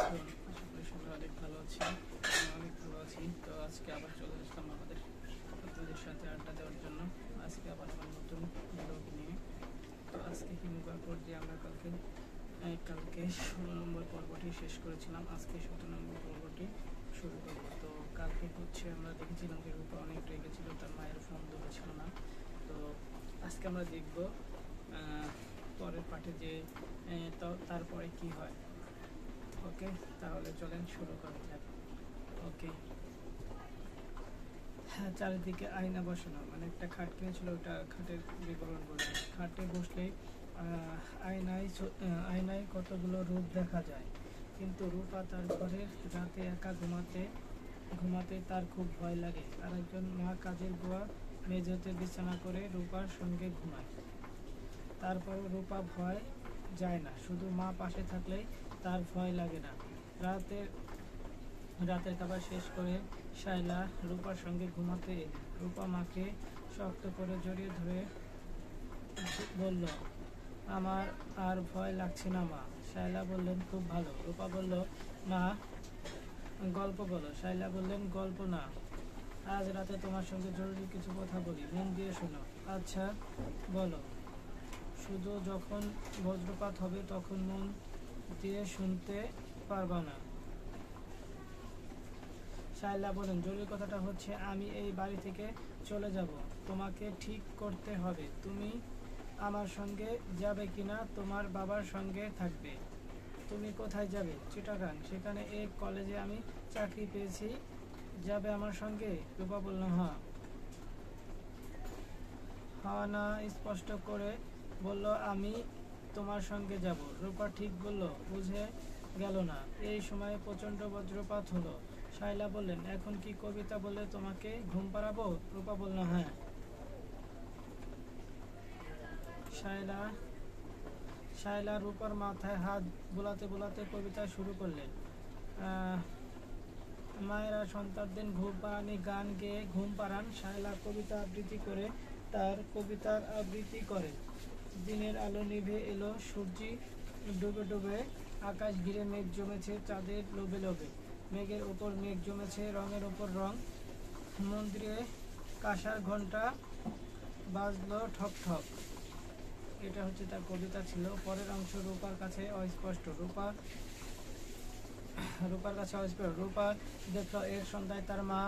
আছেন? আশা করি সবাই অনেক ভালো আছি। আমি অনেক ভালো আছি। তো আজকে আবার চলে আসলাম আমাদের আপনাদের সাথে আড্ডা দেওয়ার জন্য। আজকে আবার আমার নতুন ব্লগ নিয়ে। তো আজকে হিমুকার পর দিয়ে আমরা কালকে 16 নম্বর পর্বটি শেষ করেছিলাম। আজকে 17 নম্বর পর্বটি শুরু করব। তো কালকে আমরা দেখেছিলাম যে রূপা অনেক রেগেছিল, তার মায়ের ফোন ধরেছিল না। তো আজকে আমরা দেখব পরের পার্টে যে তারপরে কি হয়। ওকে, তাহলে চলেন শুরু করা যাক। ওকে, হ্যাঁ, চারিদিকে আয়না বসানো, মানে একটা খাট কিনেছিল, ওটা খাটের বিবরণ বলে। খাটে বসলে আয়নায় কতগুলো রূপ দেখা যায়, কিন্তু রূপা তার ঘরের রাতে একা ঘুমাতে তার খুব ভয় লাগে। আরেকজন মা কাজের বুয়া মেঝেতে বিছানা করে রূপার সঙ্গে ঘুমায়। তারপরও রূপা ভয় যায় না, শুধু মা পাশে থাকলেই তার ভয় লাগে না। রাতের খাবার শেষ করে শায়লা রূপার সঙ্গে ঘুমাতে এলেন। রূপা মাকে শক্ত করে জড়িয়ে ধরে বলল, আমার আর ভয় লাগছে না মা। শায়লা বললেন, খুব ভালো। রূপা বলল, মা, গল্প বলো। শায়লা বললেন, গল্প না, আজ রাতে তোমার সঙ্গে জরুরি কিছু কথা বলি, মন দিয়ে শোনো। আচ্ছা, বলো। শুধু যখন বজ্রপাত হবে তখন মন দিয়ে শুনতে পারবা না। শায়লা বলেন, জরুরি কথাটা হচ্ছে আমি এই বাড়ি থেকে চলে যাব। তোমাকে ঠিক করতে হবে তুমি আমার সঙ্গে যাবে কিনা, তোমার বাবার সঙ্গে থাকবে। তুমি কোথায় যাবে? চিটাগাং, সেখানে এক কলেজে আমি চাকরি পেয়েছি, যাবে আমার সঙ্গে? রূপা বলল, হ্যাঁ। না স্পষ্ট করে বলল, আমি তোমার সঙ্গে যাব। রূপা ঠিক বলল বুঝে গেল না। এই সময় প্রচণ্ড বজ্রপাত হলো। শায়লা বললেন, এখন কি কবিতা বলে তোমাকে ঘুম পাড়াবো? রূপা বলল, হ্যাঁ। শায়লা রূপার মাথায় হাত বোলাতে বোলাতে কবিতা শুরু করলেন। মায়েরা সন্তানদের ঘুম পাড়ানি গান গেয়ে ঘুম পাড়ান। শায়লা কবিতা আবৃত্তি করে তার কবিতার আবৃত্তি করে। দিনের আলো নিভে এলো, সূর্যি ডুবে ডুবে, আকাশ ঘিরে মেঘ জমেছে চাঁদের লোভে লোভে। মেঘের ওপর মেঘ জমেছে, রঙের ওপর রং। মন্দিরে কাঁসার ঘণ্টা বাজলো ঠক ঠক। এটা হচ্ছে তার কবিতা ছিল। পরের অংশ রূপার কাছে অস্পষ্ট। রূপা দেখলো এর সন্ধ্যায় তার মা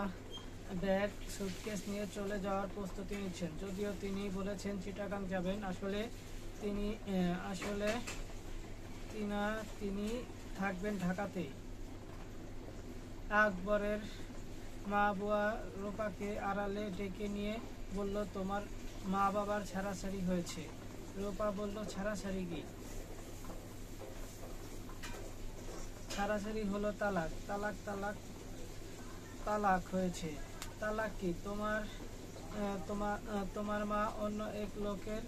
ব্যাগ সুটকেস নিয়ে চলে যাওয়ার প্রস্তুতি নিচ্ছেন। যদিও তিনি বলেছেন চিটাগাং যাবেন, আসলে তিনি থাকবেন ঢাকাতেই। আকবরের মা বুয়া রূপাকে আড়ালে ডেকে নিয়ে বলল, তোমার মা বাবার ছাড়াছাড়ি হয়েছে। রূপা বলল, ছাড়াছাড়ি কি? ছাড়াছাড়ি হলো তালাক। তালাক তালাক তালাক হয়েছে। তালাক কি? তোমার মা অন্য এক লোকের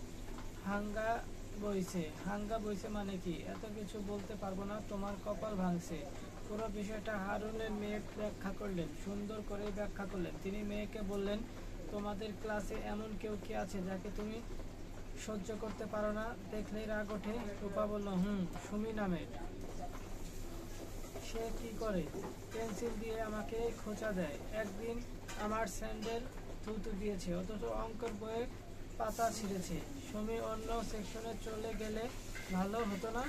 হাঙ্গা বইছে মানে কি? এত কিছু বলতে পারবো না, তোমার কপাল ভাঙছে। পুরো বিষয়টা হারুনের মেয়ে ব্যাখ্যা করলেন, সুন্দর করে ব্যাখ্যা করলেন। তিনি মেয়েকে বললেন, তোমাদের ক্লাসে এমন কেউ কি আছে যাকে তুমি সহ্য করতে পারো না, দেখলেই রাগ ওঠে? রূপা বলল, সুমি নামের। সে কি করে? পেন্সিল দিয়ে আমাকে খোঁচা দেয়। একদিন আমার স্যান্ডেল থুতু দিয়েছে, অথচ অঙ্কের বইয়ে পাতা ছিঁড়েছে। সুমি অন্য সেকশনে চলে গেলে ভালো হতো না?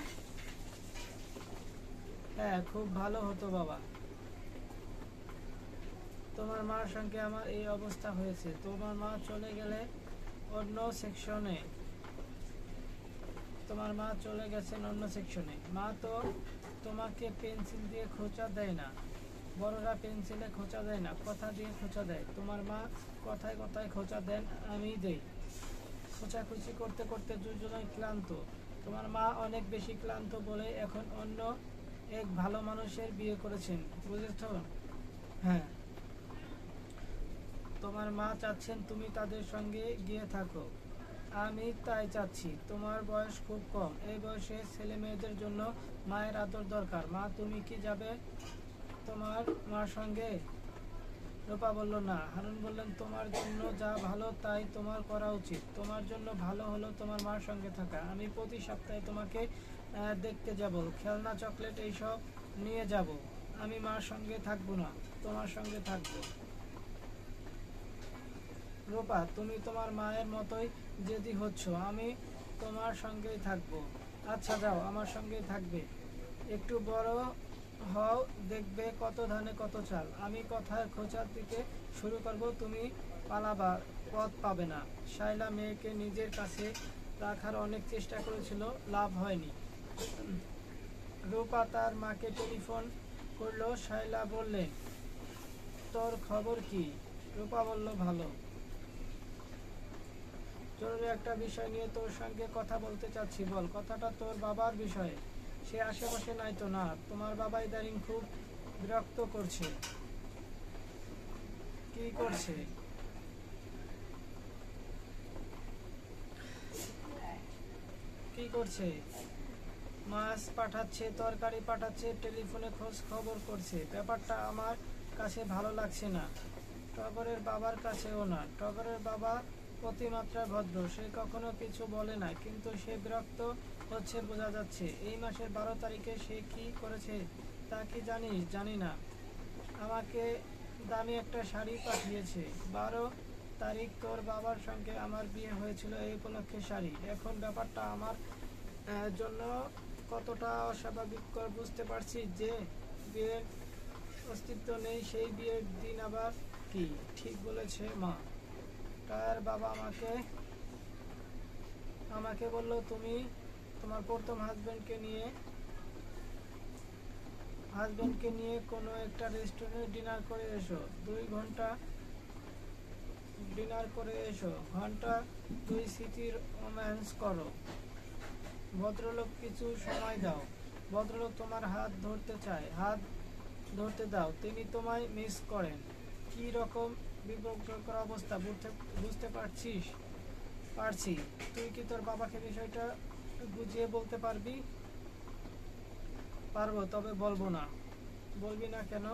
হ্যাঁ, খুব ভালো হতো বাবা। তোমার মার সঙ্গে আমার এই অবস্থা হয়েছে। তোমার মা চলে গেছেন অন্য সেকশনে। মা তো তোমাকে পেন্সিল দিয়ে খোঁচা দেয় না, বড়রা পেন্সিলে খোঁচা দেয় না, কথা দিয়ে খোঁচা দেয়। তোমার মা কথায় কথায় খোঁচা দেন, আমি দেই। খোঁচাখুচি করতে করতে দুজনেই ক্লান্ত। তোমার মা অনেক বেশি ক্লান্ত বলে এখন অন্য এক ভালো মানুষের বিয়ে করেছেন, বুঝেছ? হ্যাঁ। তোমার মা চাচ্ছেন তুমি তাদের সঙ্গে গিয়ে থাকো। আমি তাই চাচ্ছি। তোমার বয়স খুব কম, এই বয়সে ছেলে মেয়েদের জন্য মায়ের আদর দরকার। মা, তুমি কি যাবে তোমার মার সঙ্গে? রূপা বলল, না। হারুন বললেন, তোমার জন্য যা ভালো তাই তোমার করা উচিত। তোমার জন্য ভালো হলো তোমার মার সঙ্গে থাকা। আমি প্রতি সপ্তাহে তোমাকে দেখতে যাব। খেলনা, চকলেট এইসব নিয়ে যাব। আমি মার সঙ্গে থাকবো না, তোমার সঙ্গে থাকবো। রূপা, তুমি তোমার মায়ের মতোই জেদি হচ্ছ। আমি তোমার সঙ্গেই থাকবো। আচ্ছা যাও, আমার সঙ্গেই থাকবে। একটু বড় হও, দেখবে কত ধানে কত চাল। আমি কথার খোঁচা দিতে শুরু করব, তুমি পালাবার পথ পাবে না। শায়লা মেয়েকে নিজের কাছে রাখার অনেক চেষ্টা করেছিল, লাভ হয়নি। রূপা তার মাকে টেলিফোন করলো। শায়লা বললেন, তোর খবর কি? রূপা বলল, ভালো। জরুরি একটা বিষয় নিয়ে তোর সঙ্গে কথা বলতে চাচ্ছি। বল। কথাটা তোর বাবার বিষয়ে। সে আশেপাশে নাই তো? না, তোমার বাবা ইদানিং খুব বিরক্ত করছে। কি করছে? কি করছে? মাছ পাঠাচ্ছে, তরকারি পাঠাচ্ছে, টেলিফোনে খোঁজ খবর করছে। ব্যাপারটা আমার কাছে ভালো লাগছে না, টগরের বাবার কাছেও না। টগরের বাবা অতিমাত্রা ভদ্র, সে কখনো কিছু বলে না, কিন্তু সে বিরক্ত হচ্ছে বোঝা যাচ্ছে। এই মাসের 12 তারিখে সে কি করেছে তা কি জানিস? জানি না। আমাকে দামি একটা শাড়ি পাঠিয়েছে। 12 তারিখ তোর বাবার সঙ্গে আমার বিয়ে হয়েছিল, এই উপলক্ষে শাড়ি। এখন ব্যাপারটা আমার জন্য কতটা অস্বাভাবিক বুঝতে পারছি। যে বিয়ের অস্তিত্ব নেই, সেই বিয়ের দিন আবার কি? ঠিক বলেছে মা। তার বাবা আমাকে বলল, তুমি তোমার প্রথম হাজবেন্ডকে নিয়ে কোনো একটা রেস্টুরেন্টে ডিনার করে এসো। 2 ঘন্টা ডিনার করে এসো, ঘন্টা 2 স্মৃতির রোম্যান্স করো। ভদ্রলোক কিছু সময় দাও। ভদ্রলোক তোমার হাত ধরতে চায়, হাত ধরতে দাও। তিনি তোমায় মিস করেন। কি রকম বিব্রতকর অবস্থা, বুঝতে পারছিস? পারছি। তুই কি তোর বাবাকে বিষয়টা বুঝিয়ে বলতে পারবি? পারবো, তবে বলবো না। বলবি না কেন?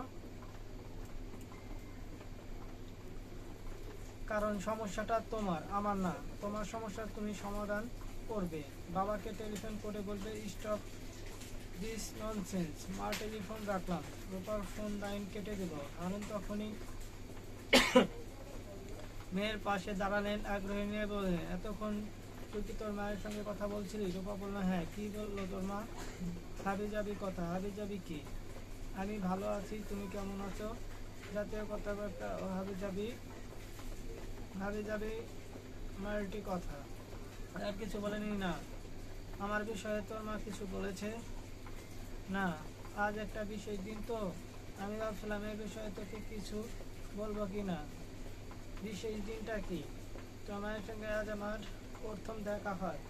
কারণ সমস্যাটা তোমার, আমার না। তোমার সমস্যা তুমি সমাধান করবে। বাবাকে টেলিফোন করে বলবে, স্টপ দিস ননসেন্স। মা টেলিফোন রাখলাম। রূপার ফোন লাইন কেটে দিল। আনন্দ তখনই মেয়ের পাশে দাঁড়ালেন, আগ্রহী নিয়ে বললেন, এতক্ষণ তুই কি তোর মায়ের সঙ্গে কথা বলছিলি? রূপা বলল, হ্যাঁ। কি বললো তোর মা? হাবিজাবি কথা। হাবিজাবি কি? আমি ভালো আছি, তুমি কেমন আছো? জাতীয় কথাবার্তা ও হাবিজাবি হাবিজাবি মাল্টি কথা। আর কিছু বলেনি? না। আমার বিষয়ে তোর মা কিছু বলেছে? না। আজ একটা বিশেষ দিন তো, আমি ভাবছিলাম এই বিষয়ে তোকে কিছু বলবো কি না। বিশেষ দিনটা কি? তোর মায়ের সঙ্গে আজ আমার প্রথম দেখা হয়।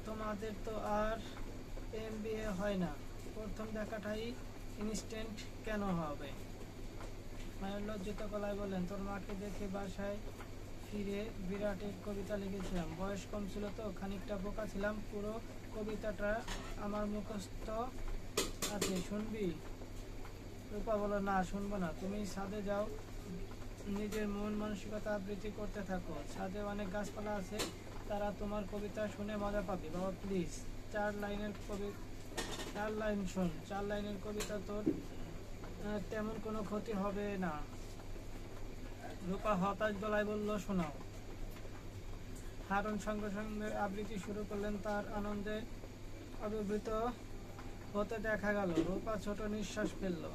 তোমাদের তো আর বিয়ে হয় না। প্রথম দেখাটাই ইনস্ট্যান্ট কেন হবে? মায়ের লজ্জিত গলায় বললেন, তোর মাকে দেখে বাসায় ফিরে বিরাট এক কবিতা লিখেছিলাম। বয়স কম ছিল তো, খানিকটা বোকা ছিলাম। পুরো কবিতাটা আমার মুখস্থ আছে, শুনবি? রূপা বলল, না, শুনবো না। তুমি ছাদে যাও, নিজের মন মানসিকতা আবৃত্তি করতে থাকো। ছাদে অনেক গাছপালা আছে, তারা তোমার কবিতা শুনে মজা পাবে। বাবা প্লিজ, 4 লাইন শোন। 4 লাইনের কবিতা, তোর তেমন কোনো ক্ষতি হবে না। রূপা হতাশ গলায় বলল, শোনাও। হারুন সঙ্গে সঙ্গে আবৃত্তি শুরু করলেন। তার আনন্দে অভিভূত হতে দেখা গেল। রূপা ছোট নিঃশ্বাস ফেলল।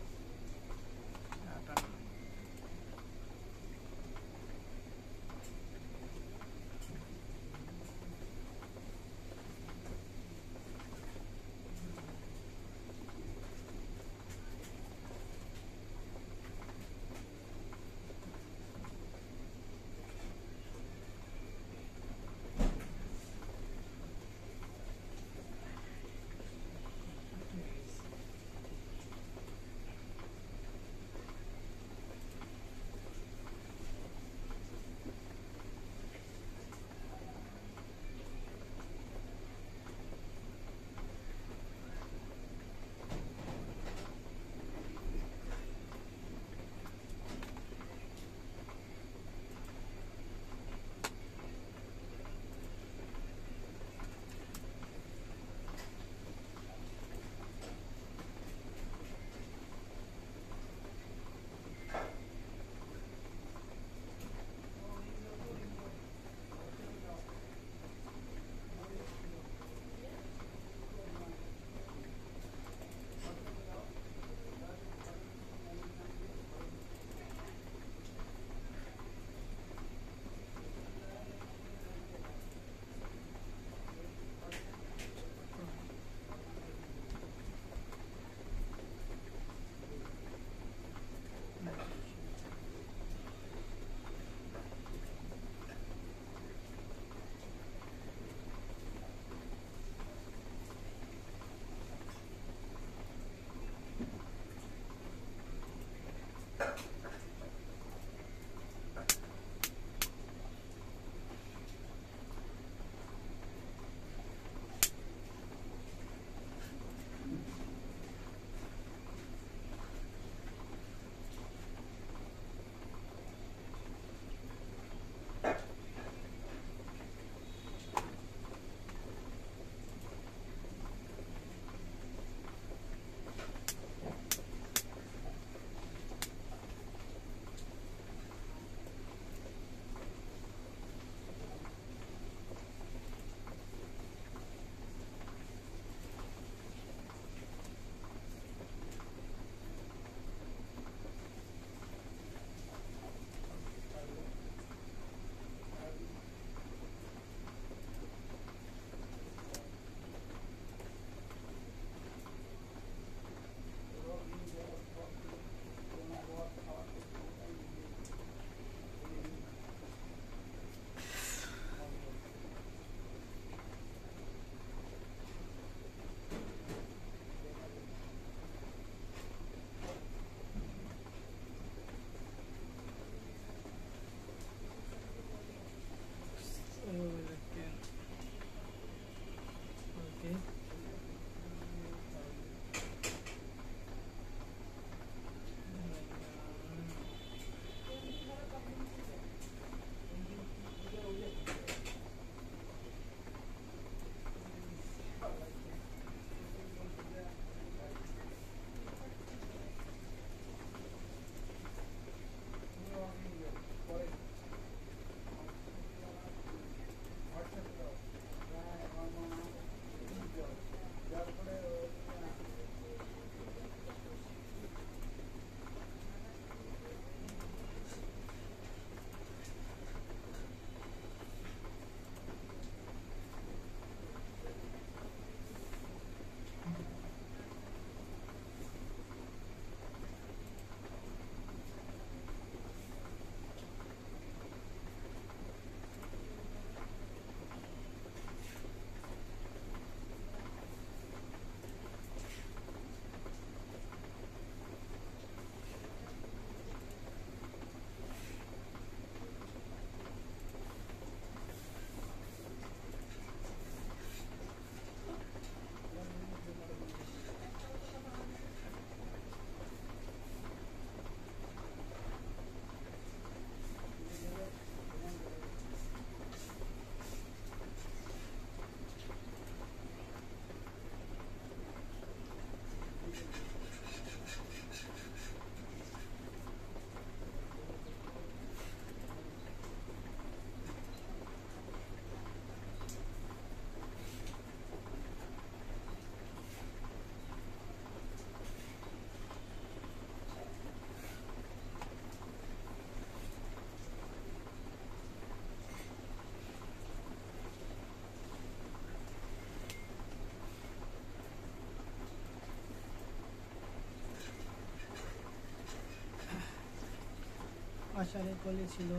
আষাঢ়ে কলি ছিল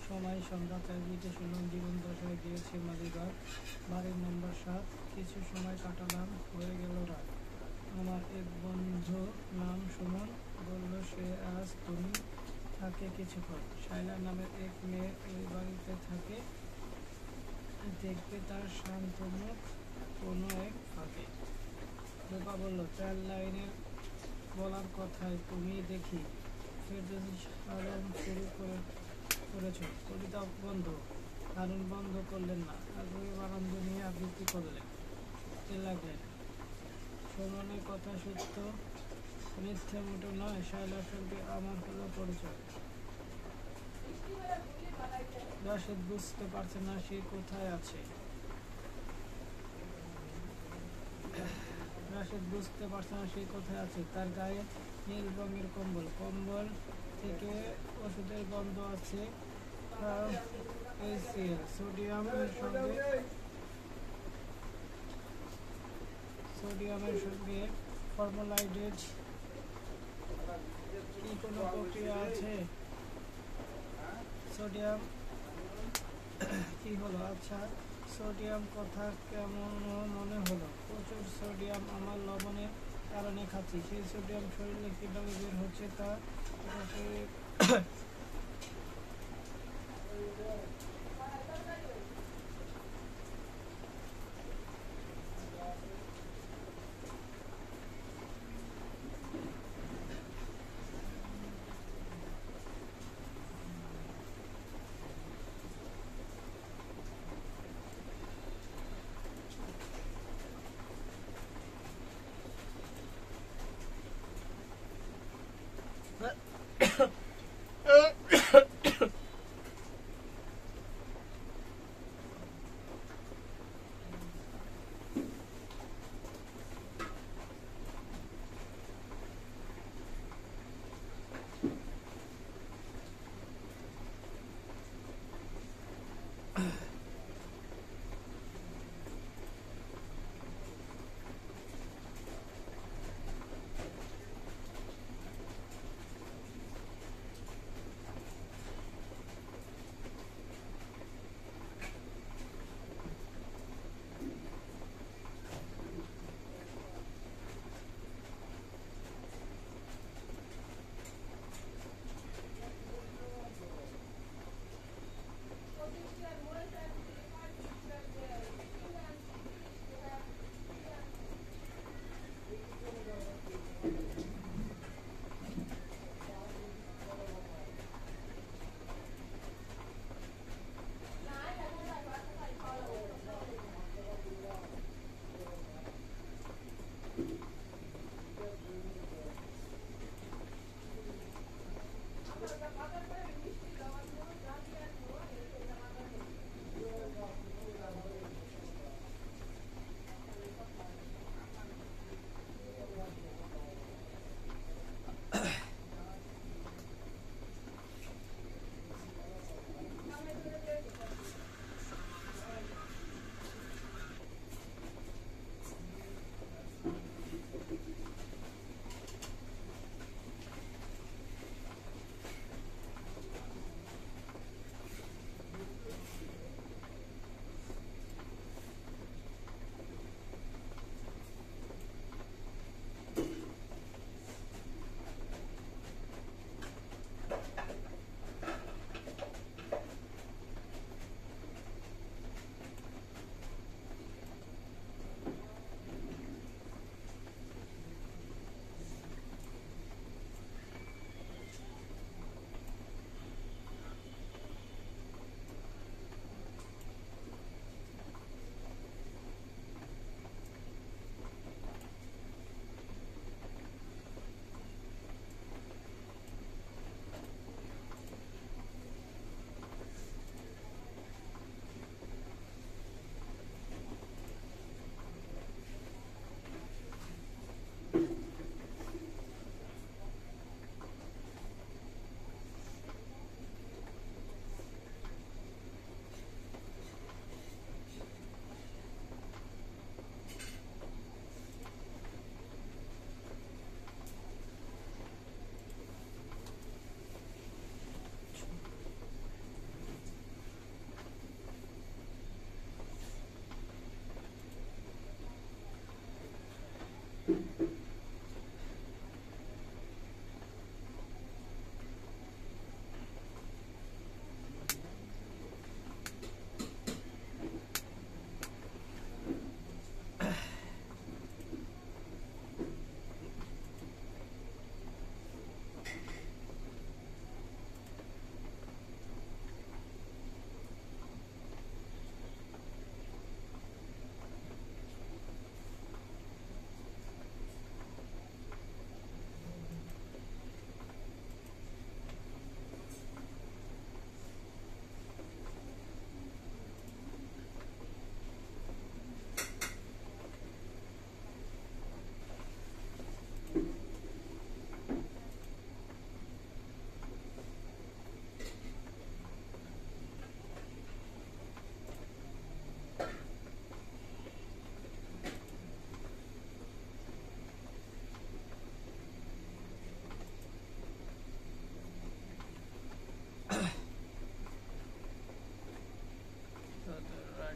সময় সংখ্যা 4 শুনলাম জীবন দশায় গিয়েছে মালিবাগ বাড়ির নম্বর 7 কিছু সময় কাটালাম হয়ে গেল রাত আমার এক বন্ধু নাম সুমন বলল সে আজ তুমি থাকে কিছুক্ষণ শাইলা নামের এক মেয়ে ওই বাড়িতে থাকে দেখবে তার শান্ত মুখ কোনো এক ফাঁকে রূপা বলল 4 লাইনের বলার কথায় তুমি দেখি ফেরদৌসী আলম শুরু করেছ কবিতা বন্ধ হারুন বন্ধ করলেন না আগ্রহী আনন্দ নিয়ে আবৃত্তি করলেন লাগলেন সুমনের কথা সত্য মিথ্যে মোটো নয় শায়লার সঙ্গে আমার হলো পরিচয় রাশেদ বুঝতে পারছে না সে কোথায় আছে তার গায়ে নীল রঙের কম্বল কম্বল থেকে ওষুধের গন্ধ আছে সোডিয়ামের সঙ্গে ফর্মালাইডেজ কি কোনো প্রক্রিয়া আছে সোডিয়াম কি হলো আচ্ছা সোডিয়াম কথা কেমন মনে হলো প্রচুর সোডিয়াম আমার লবণের কারণে খাচ্ছি সেই সোডিয়াম শরীরে কিভাবে বের হচ্ছে তা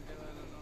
বার্থডে হয়ে গেল।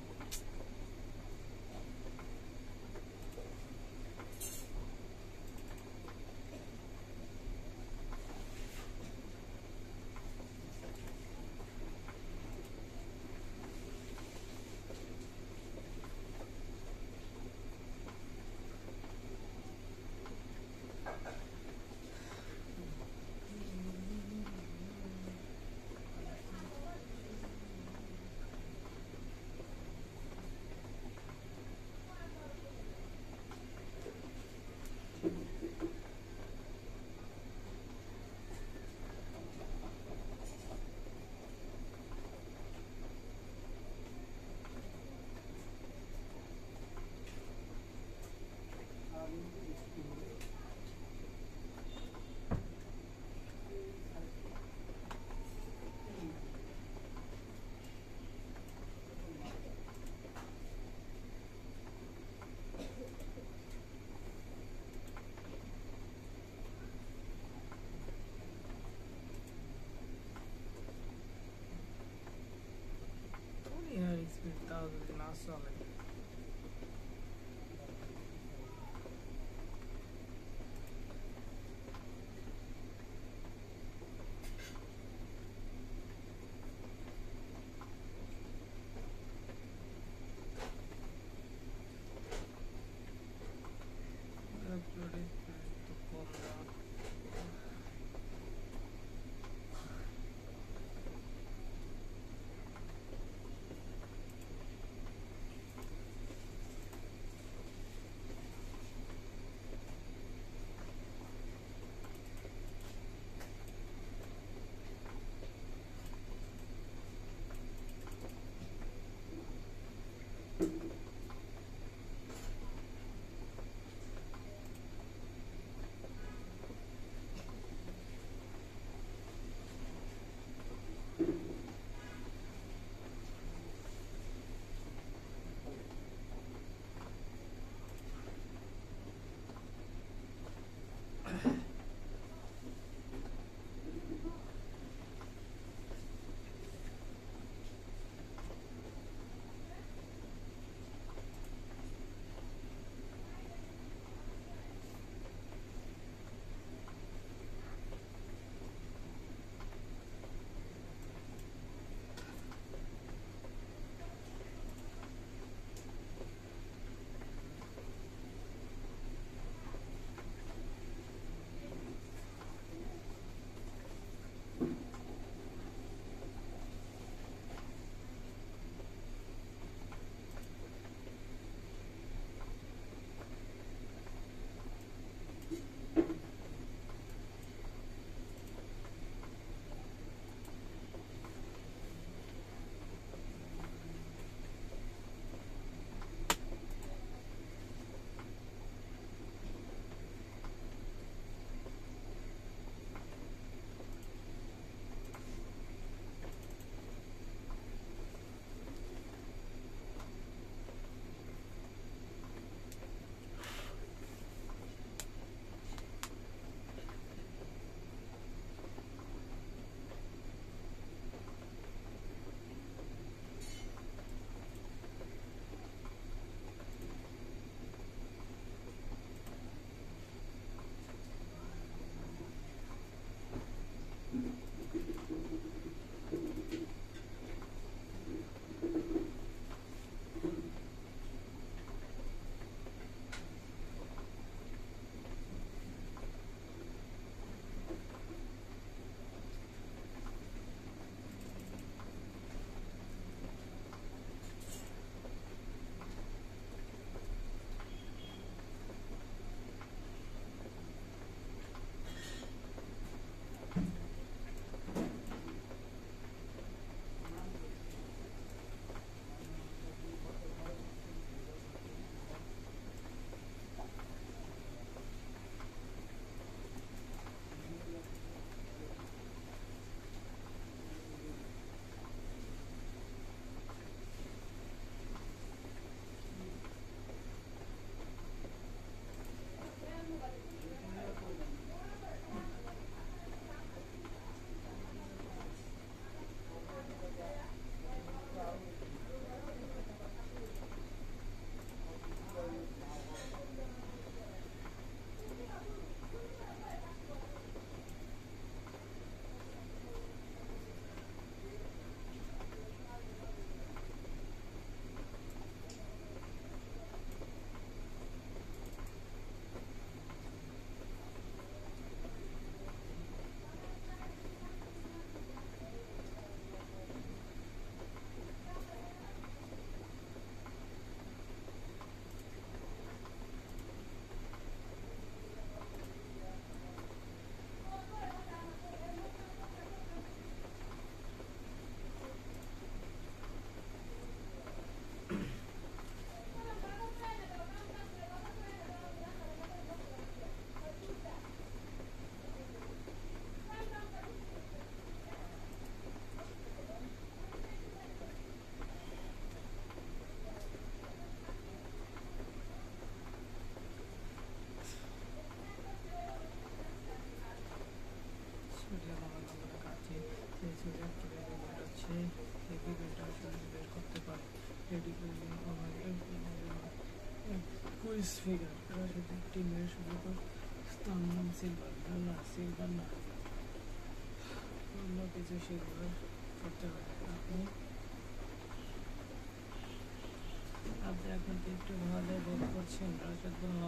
লুইস ফিগার প্যারাশুটিক টিমের শুরুতে তার নাম সিলভার না অন্য কিছু সিলভার করতে পারে। আপনি এখন কি একটু ভালো বোধ করছেন? রাশেদ বলল,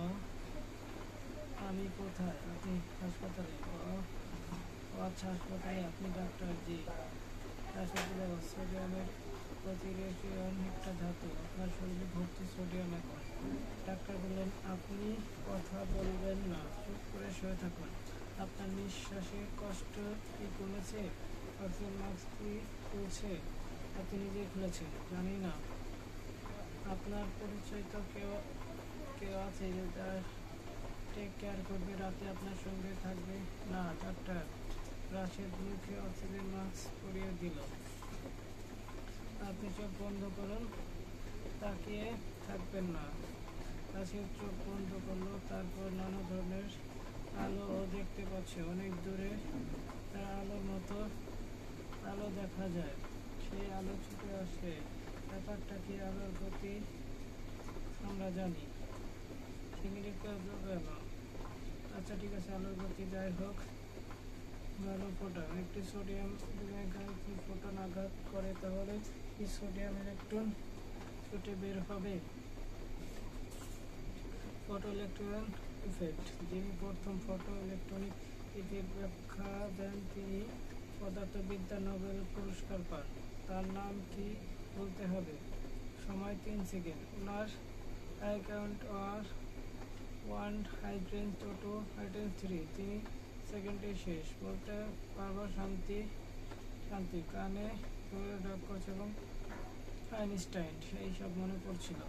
আমি কোথায়? আপনি হাসপাতালে? ও আচ্ছা, হাসপাতালে। আপনি ডাক্তার? জি। রাশেদ বলল, সোডিয়ামের প্রতিরেশন একটা ধাতু, আপনার শরীরে ভর্তি সোডিয়াম এখন। ডাক্তার বললেন, আপনি কথা বলবেন না, চুপ করে শুয়ে থাকুন। আপনার নিঃশ্বাসে কষ্ট কি কমেছে? অক্সিজেন মাস্ক কি খুলছে? আপনি নিজেই খুলেছেন? জানি না। আপনার পরিচয় তো কেউ কেউ আছে যে তার টেক কেয়ার করবে, রাতে আপনার সঙ্গে থাকবে? না ডাক্তার। রাশেদ মুখে অক্সিজেন মাস্ক পরিয়ে দিল। আপনি চোখ বন্ধ করুন, তাকিয়ে থাকবেন না। রাশেদ চোখ বন্ধ করলো। তারপর নানা ধরনের আলো ও দেখতে পাচ্ছে। অনেক দূরে তার আলোর মতো আলো দেখা যায়। সেই আলো ছুটে আসে। ব্যাপারটা কি? আলোর গতি আমরা জানি, চিংড়ি কেন? আচ্ছা ঠিক আছে, আলোর গতি যাই হোক, ভালো ফোটন। একটি সোডিয়াম ভিনেগার কি ফোটন আঘাত করে তাহলে কি সোডিয়াম ইলেকট্রন ছুটে বের হবে? Photo electron effect. যিনি প্রথম ফটো ইলেকট্রনিক ইফেক্ট ব্যাখ্যা দেন তিনি পদার্থবিদ্যা নোবেল পুরস্কার পান। তার নাম কি বলতে হবে? সময় 3 সেকেন্ড। ওনার অ্যাকাউন্ট আর 1 হাইড্রেন 2 হাইড্রেন 3। তিনি সেকেন্ডে শেষ বলতে পারবো। শান্তি কানে ডাক করছে এবং আইনস্টাইন এইসব মনে পড়ছিল।